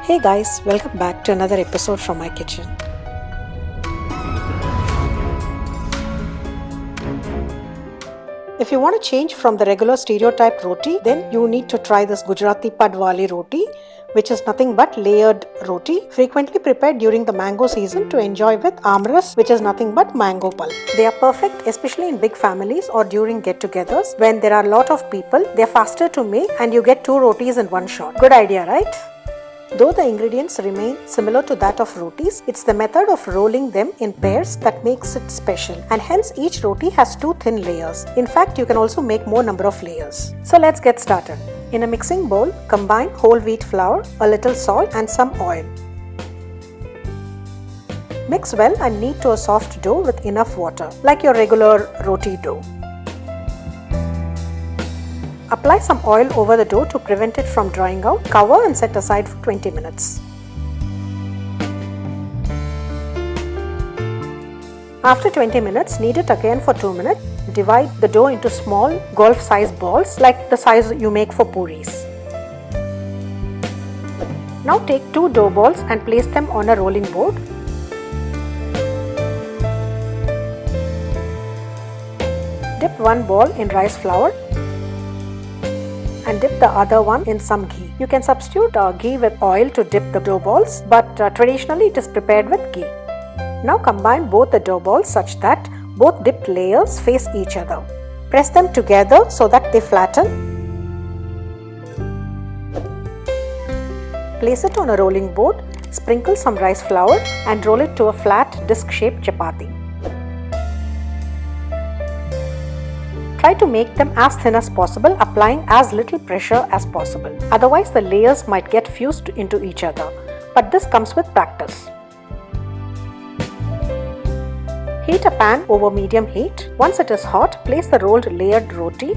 Hey guys, welcome back to another episode from my kitchen. If you want to change from the regular stereotype roti, then you need to try this Gujarati Pad Wali Roti, which is nothing but layered roti, frequently prepared during the mango season to enjoy with Aamras, which is nothing but mango pulp. They are perfect, especially in big families or during get-togethers when there are a lot of people. They are faster to make and you get 2 rotis in one shot. Good idea, right? Though the ingredients remain similar to that of rotis, it's the method of rolling them in pairs that makes it special, and hence each roti has 2 thin layers. In fact, you can also make more number of layers. So let's get started. In a mixing bowl, combine whole wheat flour, a little salt and some oil. Mix well and knead to a soft dough with enough water, like your regular roti dough. Apply some oil over the dough to prevent it from drying out. Cover and set aside for 20 minutes. After 20 minutes, knead it again for 2 minutes. Divide the dough into small golf-sized balls like the size you make for puris. Now take 2 dough balls and place them on a rolling board. Dip one ball in rice flour and dip the other one in some ghee. You can substitute ghee with oil to dip the dough balls, but traditionally it is prepared with ghee. Now combine both the dough balls such that both dipped layers face each other. Press them together so that they flatten. Place it on a rolling board, sprinkle some rice flour and roll it to a flat disc-shaped chapati. Try to make them as thin as possible, applying as little pressure as possible. Otherwise, the layers might get fused into each other. But this comes with practice. Heat a pan over medium heat. Once it is hot, place the rolled layered roti.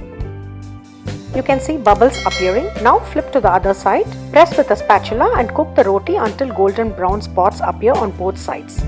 You can see bubbles appearing. Now flip to the other side. Press with a spatula and cook the roti until golden brown spots appear on both sides.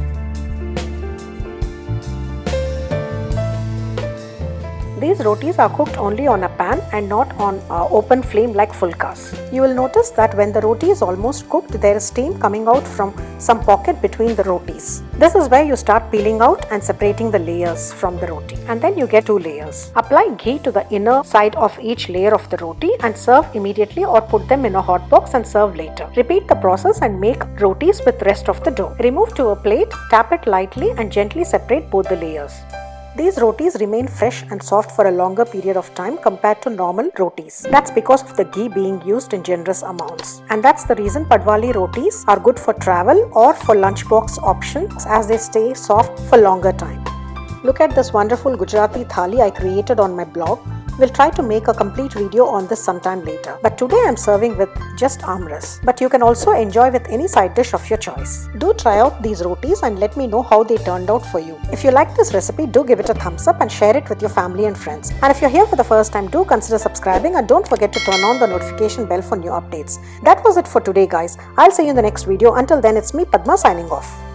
These rotis are cooked only on a pan and not on open flame like fulkas. You will notice that when the roti is almost cooked, there is steam coming out from some pocket between the rotis. This is where you start peeling out and separating the layers from the roti. And then you get 2 layers. Apply ghee to the inner side of each layer of the roti and serve immediately or put them in a hot box and serve later. Repeat the process and make rotis with rest of the dough. Remove to a plate, tap it lightly and gently separate both the layers. These rotis remain fresh and soft for a longer period of time compared to normal rotis. That's because of the ghee being used in generous amounts. And that's the reason Padwali rotis are good for travel or for lunchbox options, as they stay soft for longer time. Look at this wonderful Gujarati thali I created on my blog. We'll try to make a complete video on this sometime later. But today I'm serving with just Aamras. But you can also enjoy with any side dish of your choice. Do try out these rotis and let me know how they turned out for you. If you like this recipe, do give it a thumbs up and share it with your family and friends. And if you're here for the first time, do consider subscribing and don't forget to turn on the notification bell for new updates. That was it for today, guys. I'll see you in the next video. Until then, it's me, Padma, signing off.